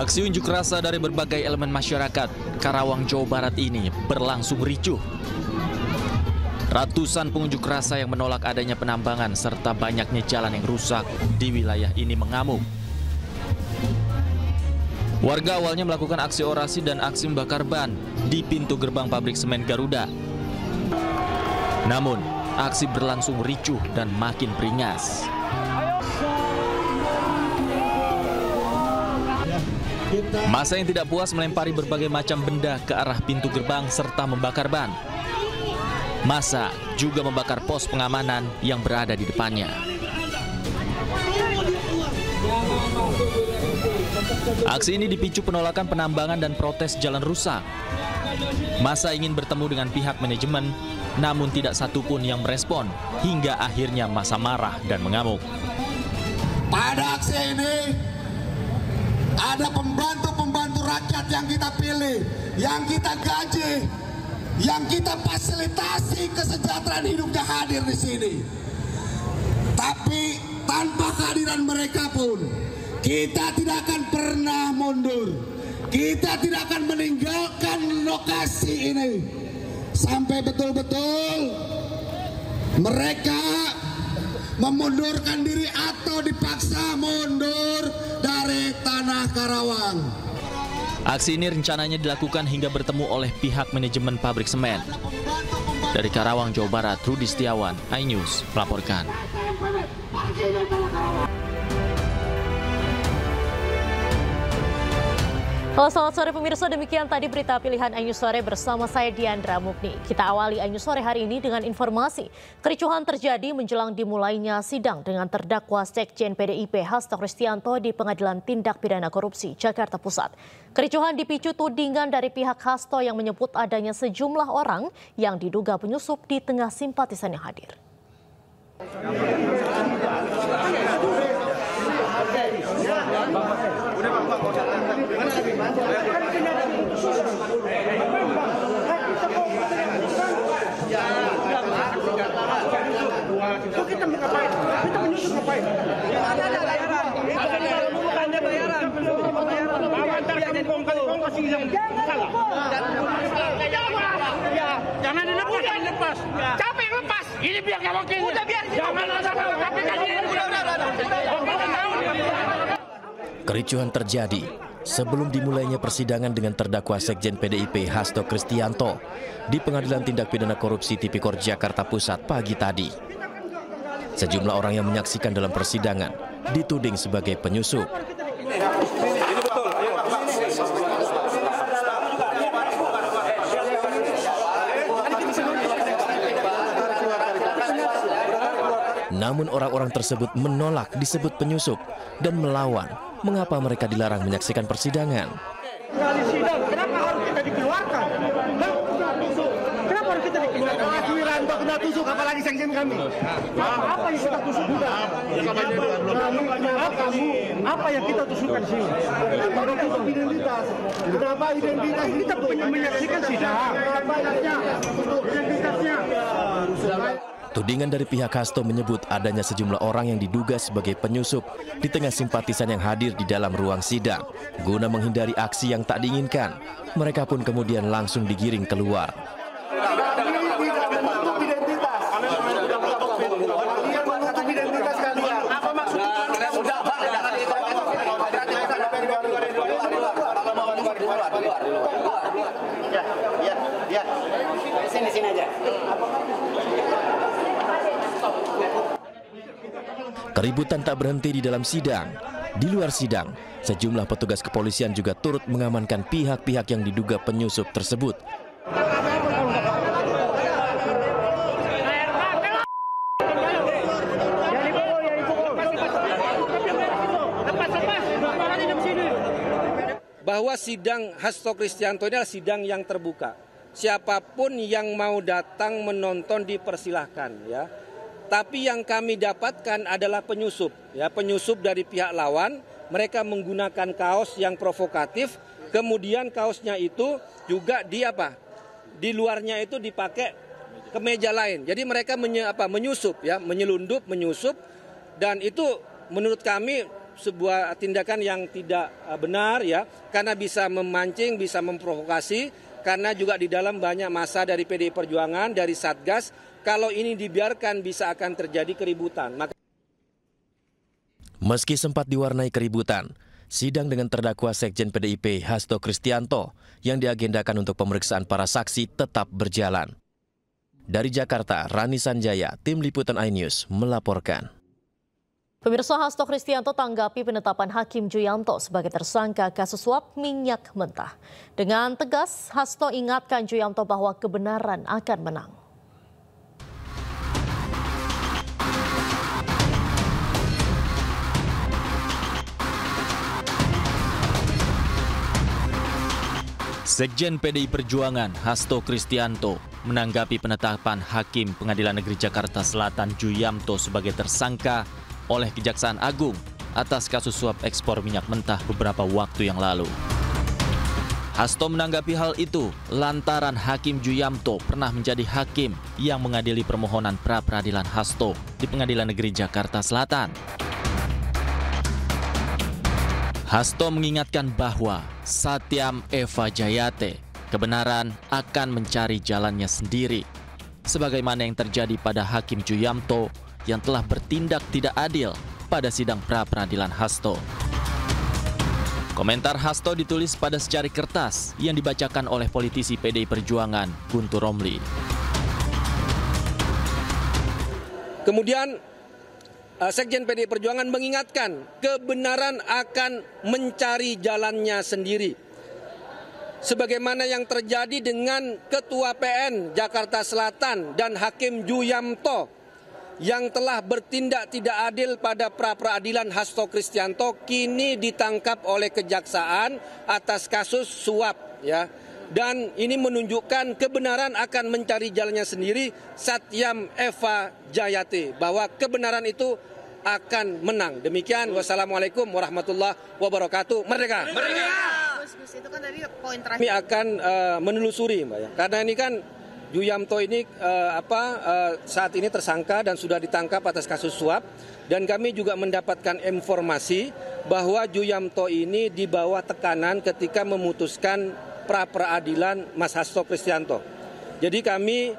Aksi unjuk rasa dari berbagai elemen masyarakat Karawang, Jawa Barat ini berlangsung ricuh. Ratusan pengunjuk rasa yang menolak adanya penambangan serta banyaknya jalan yang rusak di wilayah ini mengamuk. Warga awalnya melakukan aksi orasi dan aksi membakar ban di pintu gerbang pabrik semen Garuda. Namun, aksi berlangsung ricuh dan makin beringas. Massa yang tidak puas melempari berbagai macam benda ke arah pintu gerbang serta membakar ban. Massa juga membakar pos pengamanan yang berada di depannya. Aksi ini dipicu penolakan penambangan dan protes jalan rusak. Massa ingin bertemu dengan pihak manajemen, namun tidak satupun yang merespon, hingga akhirnya massa marah dan mengamuk. Pada aksi ini, ada pembantu-pembantu rakyat yang kita pilih, yang kita gaji, yang kita fasilitasi kesejahteraan hidupnya hadir di sini. Tapi tanpa kehadiran mereka pun, kita tidak akan pernah mundur. Kita tidak akan meninggalkan lokasi ini sampai betul-betul mereka memundurkan diri atau dipaksa mundur dari tanah Karawang. Aksi ini rencananya dilakukan hingga bertemu oleh pihak manajemen pabrik semen. Dari Karawang, Jawa Barat, Rudi Setiawan, iNews melaporkan. Halo, selamat sore pemirsa, demikian tadi berita pilihan iNews Sore bersama saya Diandra Mukni. Kita awali iNews Sore hari ini dengan informasi. Kericuhan terjadi menjelang dimulainya sidang dengan terdakwa Sekjen PDIP Hasto Kristianto di Pengadilan Tindak Pidana Korupsi Jakarta Pusat. Kericuhan dipicu tudingan dari pihak Hasto yang menyebut adanya sejumlah orang yang diduga penyusup di tengah simpatisan yang hadir. Kita ngapain? Kita menyusup ngapain? Ada bayaran. Bukannya bayaran. Antar kampung kasih yang salah. Ya, jangan dilepas, jangan dilepas. Capek yang lepas. Ini biar nggak mungkin. Udah biar. Jangan ada capek kan ini. Kericuhan terjadi sebelum dimulainya persidangan dengan terdakwa Sekjen PDIP Hasto Kristianto di Pengadilan Tindak Pidana Korupsi Tipikor Jakarta Pusat pagi tadi. Sejumlah orang yang menyaksikan dalam persidangan dituding sebagai penyusup. Namun orang-orang tersebut menolak disebut penyusup dan melawan. Mengapa mereka dilarang menyaksikan persidangan? Kali sidang, kenapa harus kita dikeluarkan? Kenapa harus kita dikeluarkan? Mas Wiranto kena tusuk, apalagi sekjen kami. Apa yang kita tusuk juga? Apa yang kita tusukkan sih? Kenapa identitas? Kenapa identitas? Kita menyaksikan sidang. Kenapa identitasnya? Tudingan dari pihak Hasto menyebut adanya sejumlah orang yang diduga sebagai penyusup di tengah simpatisan yang hadir di dalam ruang sidang. Guna menghindari aksi yang tak diinginkan, mereka pun kemudian langsung digiring keluar. Sini aja. Keributan tak berhenti di dalam sidang. Di luar sidang, sejumlah petugas kepolisian juga turut mengamankan pihak-pihak yang diduga penyusup tersebut. Bahwa sidang Hasto Kristianto ini adalah sidang yang terbuka. Siapapun yang mau datang menonton dipersilahkan, ya. Tapi yang kami dapatkan adalah penyusup, ya, penyusup dari pihak lawan. Mereka menggunakan kaos yang provokatif, kemudian kaosnya itu juga di luarnya itu dipakai kemeja lain. Jadi mereka menyusup, ya, menyelundup, menyusup, dan itu menurut kami sebuah tindakan yang tidak benar ya, karena bisa memancing, bisa memprovokasi, karena juga di dalam banyak massa dari PDI Perjuangan, dari Satgas, kalau ini dibiarkan bisa akan terjadi keributan. Meski sempat diwarnai keributan, sidang dengan terdakwa Sekjen PDIP Hasto Kristianto yang diagendakan untuk pemeriksaan para saksi tetap berjalan. Dari Jakarta, Rani Sanjaya, Tim Liputan iNews melaporkan. Pemirsa, Hasto Kristianto tanggapi penetapan Hakim Juyanto sebagai tersangka kasus suap minyak mentah. Dengan tegas, Hasto ingatkan Juyanto bahwa kebenaran akan menang. Sekjen PDI Perjuangan Hasto Kristianto menanggapi penetapan Hakim Pengadilan Negeri Jakarta Selatan Juyanto sebagai tersangka oleh Kejaksaan Agung atas kasus suap ekspor minyak mentah beberapa waktu yang lalu. Hasto menanggapi hal itu lantaran Hakim Juyanto pernah menjadi hakim yang mengadili permohonan pra-peradilan Hasto di Pengadilan Negeri Jakarta Selatan. Hasto mengingatkan bahwa Satyam Eva Jayate kebenaran akan mencari jalannya sendiri, sebagaimana yang terjadi pada Hakim Juyanto yang telah bertindak tidak adil pada sidang pra-peradilan Hasto. Komentar Hasto ditulis pada secari kertas yang dibacakan oleh politisi PDI Perjuangan Guntur Romli. Kemudian Sekjen PDI Perjuangan mengingatkan kebenaran akan mencari jalannya sendiri. Sebagaimana yang terjadi dengan Ketua PN Jakarta Selatan dan Hakim Juyanto yang telah bertindak tidak adil pada pra-peradilan Hasto Kristianto kini ditangkap oleh Kejaksaan atas kasus suap ya. Dan ini menunjukkan kebenaran akan mencari jalannya sendiri Satyam Eva Jayate, bahwa kebenaran itu akan menang. Demikian, wassalamualaikum warahmatullahi wabarakatuh. Merdeka! Merdeka! Gus, itu kan tadi poin terakhir. Kami akan menelusuri, Mbak ya. Karena ini kan Juyanto ini saat ini tersangka dan sudah ditangkap atas kasus suap, dan kami juga mendapatkan informasi bahwa Juyanto ini di bawah tekanan ketika memutuskan pra-peradilan Mas Hasto Kristianto. Jadi kami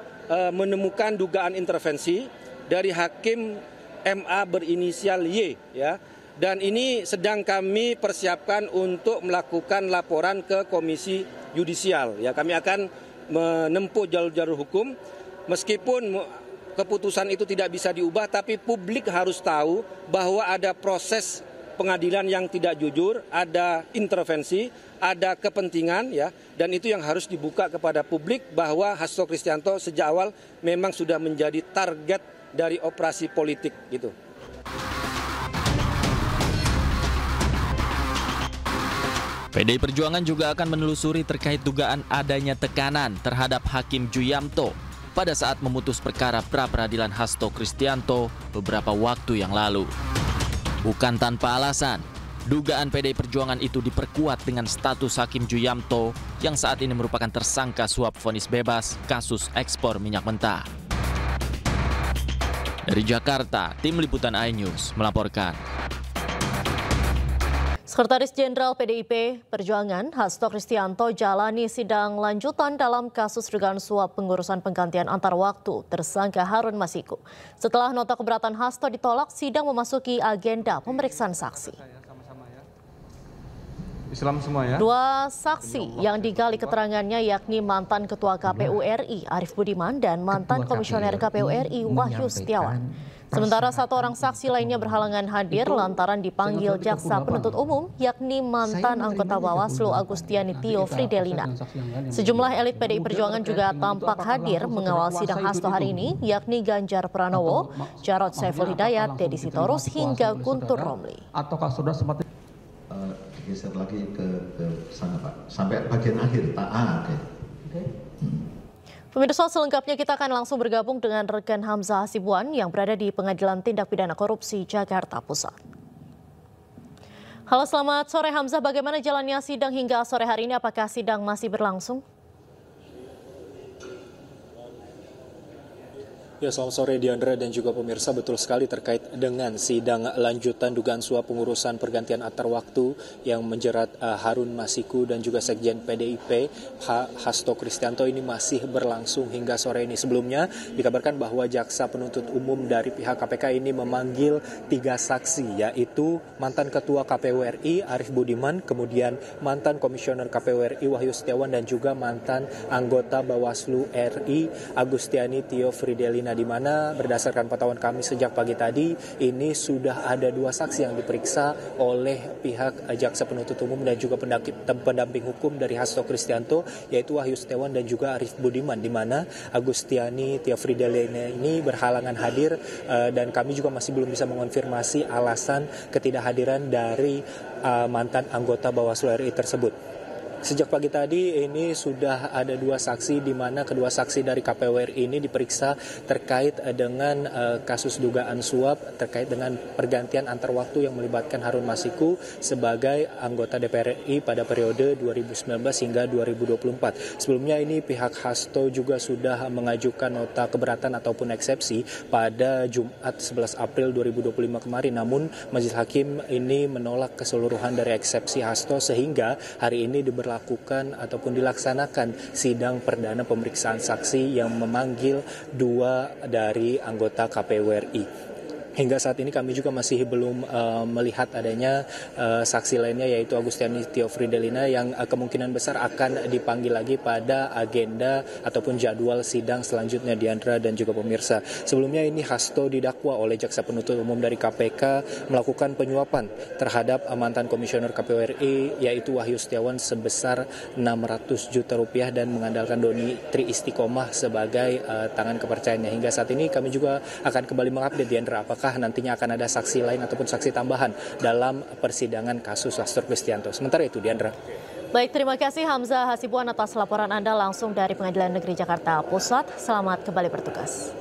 menemukan dugaan intervensi dari Hakim MA berinisial Y ya. Dan ini sedang kami persiapkan untuk melakukan laporan ke Komisi Yudisial ya. Kami akan menempuh jalur-jalur hukum, meskipun keputusan itu tidak bisa diubah, tapi publik harus tahu bahwa ada proses pengadilan yang tidak jujur, ada intervensi, ada kepentingan ya, dan itu yang harus dibuka kepada publik bahwa Hasto Kristianto sejak awal memang sudah menjadi target dari operasi politik gitu. PDI Perjuangan juga akan menelusuri terkait dugaan adanya tekanan terhadap Hakim Juyanto pada saat memutus perkara pra-peradilan Hasto Kristianto beberapa waktu yang lalu. Bukan tanpa alasan, dugaan PDI Perjuangan itu diperkuat dengan status Hakim Juyanto yang saat ini merupakan tersangka suap vonis bebas kasus ekspor minyak mentah. Dari Jakarta, Tim Liputan iNews melaporkan. Sekretaris Jenderal PDIP Perjuangan Hasto Kristianto jalani sidang lanjutan dalam kasus dugaan suap pengurusan penggantian antar waktu tersangka Harun Masiku. Setelah nota keberatan Hasto ditolak, sidang memasuki agenda pemeriksaan saksi. Islam semua ya. Dua saksi yang digali keterangannya yakni mantan Ketua KPU RI Arief Budiman dan mantan Komisioner KPU RI Wahyu Setiawan. Sementara satu orang saksi lainnya berhalangan hadir lantaran dipanggil jaksa penuntut umum yakni mantan anggota Bawaslu Agustiani Tio Fridelina. Sejumlah elit PDI Perjuangan juga tampak hadir mengawal sidang Hasto hari ini yakni Ganjar Pranowo, Jarod Saiful Hidayat, Deddy Sitorus hingga Guntur Romli. Ataukah sudah sempat geser lagi ke sana Pak, sampai bagian akhir Pak. Oke. Pemirsa, selengkapnya kita akan langsung bergabung dengan rekan Hamzah Hasibuan yang berada di Pengadilan Tindak Pidana Korupsi Jakarta Pusat. Halo, selamat sore Hamzah. Bagaimana jalannya sidang hingga sore hari ini? Apakah sidang masih berlangsung? Ya, selamat sore Diandra dan juga pemirsa. Betul sekali terkait dengan sidang lanjutan dugaan suap pengurusan pergantian antar waktu yang menjerat Harun Masiku dan juga Sekjen PDIP Hasto Kristianto ini masih berlangsung hingga sore ini. Sebelumnya dikabarkan bahwa jaksa penuntut umum dari pihak KPK ini memanggil 3 saksi, yaitu mantan Ketua KPU RI Arief Budiman, kemudian mantan Komisioner KPU RI Wahyu Setiawan dan juga mantan anggota Bawaslu RI Agustiani Tio Fridelina, di mana berdasarkan pantauan kami sejak pagi tadi ini sudah ada 2 saksi yang diperiksa oleh pihak jaksa penuntut umum dan juga pendamping hukum dari Hasto Kristianto, yaitu Wahyu Setiawan dan juga Arief Budiman, di mana Agustiani Tio Fridelina ini berhalangan hadir dan kami juga masih belum bisa mengonfirmasi alasan ketidakhadiran dari mantan anggota Bawaslu RI tersebut. Sejak pagi tadi ini sudah ada 2 saksi, di mana kedua saksi dari KPU RI ini diperiksa terkait dengan kasus dugaan suap terkait dengan pergantian antar waktu yang melibatkan Harun Masiku sebagai anggota DPR RI pada periode 2019 hingga 2024. Sebelumnya ini pihak Hasto juga sudah mengajukan nota keberatan ataupun eksepsi pada Jumat 11 April 2025 kemarin. Namun Majelis Hakim ini menolak keseluruhan dari eksepsi Hasto sehingga hari ini dilakukan ataupun dilaksanakan sidang perdana pemeriksaan saksi yang memanggil 2 dari anggota KPU RI. Hingga saat ini kami juga masih belum melihat adanya saksi lainnya, yaitu Agustiani Tio Fridelina yang kemungkinan besar akan dipanggil lagi pada agenda ataupun jadwal sidang selanjutnya, Diandra dan juga pemirsa. Sebelumnya ini Hasto didakwa oleh jaksa penuntut umum dari KPK melakukan penyuapan terhadap mantan komisioner KPU RI yaitu Wahyu Setiawan sebesar 600 juta rupiah dan mengandalkan Doni Tri Istiqomah sebagai tangan kepercayaannya. Hingga saat ini kami juga akan kembali mengupdate, Diandra, apakah nantinya akan ada saksi lain ataupun saksi tambahan dalam persidangan kasus Hasto Kristianto. Sementara itu, Diandra. Baik, terima kasih Hamzah Hasibuan atas laporan Anda langsung dari Pengadilan Negeri Jakarta Pusat. Selamat kembali bertugas.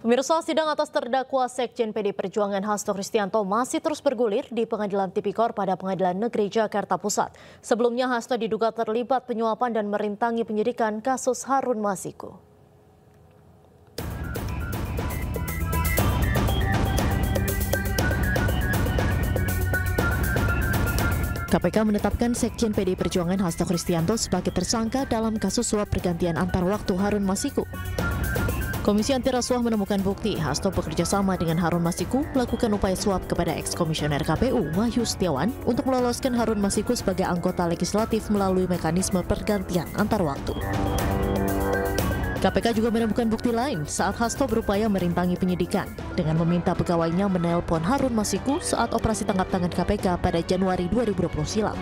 Pemirsa, sidang atas terdakwa Sekjen PD Perjuangan Hasto Kristianto masih terus bergulir di Pengadilan Tipikor pada Pengadilan Negeri Jakarta Pusat. Sebelumnya Hasto diduga terlibat penyuapan dan merintangi penyidikan kasus Harun Masiku. KPK menetapkan Sekjen PDI Perjuangan Hasto Kristianto sebagai tersangka dalam kasus suap pergantian antar waktu Harun Masiku. Komisi Anti Rasuah menemukan bukti Hasto bekerja sama dengan Harun Masiku melakukan upaya suap kepada ex-komisioner KPU Wahyu Setiawan untuk meloloskan Harun Masiku sebagai anggota legislatif melalui mekanisme pergantian antar waktu. KPK juga menemukan bukti lain saat Hasto berupaya merintangi penyidikan dengan meminta pegawainya menelpon Harun Masiku saat operasi tangkap tangan KPK pada Januari 2020 silam.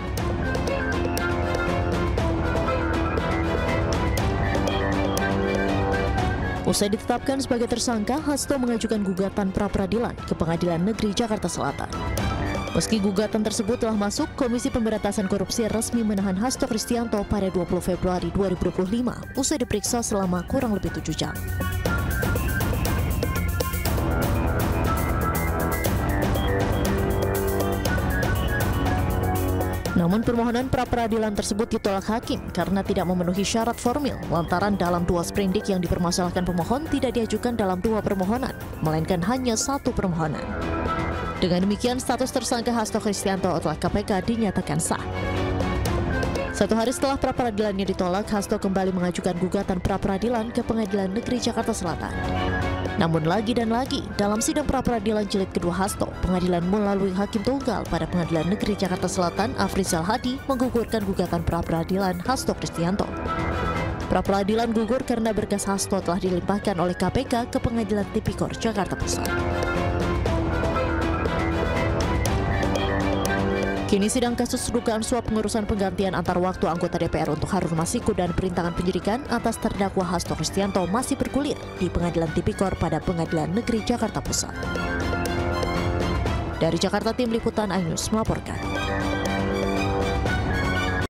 Usai ditetapkan sebagai tersangka, Hasto mengajukan gugatan pra-peradilan ke Pengadilan Negeri Jakarta Selatan. Meski gugatan tersebut telah masuk, Komisi Pemberantasan Korupsi resmi menahan Hasto Kristianto pada 20 Februari 2025, usai diperiksa selama kurang lebih 7 jam. Namun permohonan pra-peradilan tersebut ditolak hakim karena tidak memenuhi syarat formil lantaran dalam 2 sprindik yang dipermasalahkan pemohon tidak diajukan dalam 2 permohonan, melainkan hanya 1 permohonan. Dengan demikian, status tersangka Hasto Kristianto oleh KPK dinyatakan sah. 1 hari setelah pra-peradilannya ditolak, Hasto kembali mengajukan gugatan pra-peradilan ke Pengadilan Negeri Jakarta Selatan. Namun lagi dan lagi, dalam sidang pra-peradilan jilid kedua Hasto, pengadilan melalui hakim tunggal pada Pengadilan Negeri Jakarta Selatan, Afrizal Hadi, menggugurkan gugatan pra-peradilan Hasto Kristianto. Pra-peradilan gugur karena berkas Hasto telah dilimpahkan oleh KPK ke Pengadilan Tipikor Jakarta Pusat. Kini sidang kasus dugaan suap pengurusan penggantian antar waktu anggota DPR untuk Harun Masiku dan perintangan penyidikan atas terdakwa Hasto Kristianto masih bergulir di Pengadilan Tipikor pada Pengadilan Negeri Jakarta Pusat. Dari Jakarta, Tim Liputan iNews melaporkan.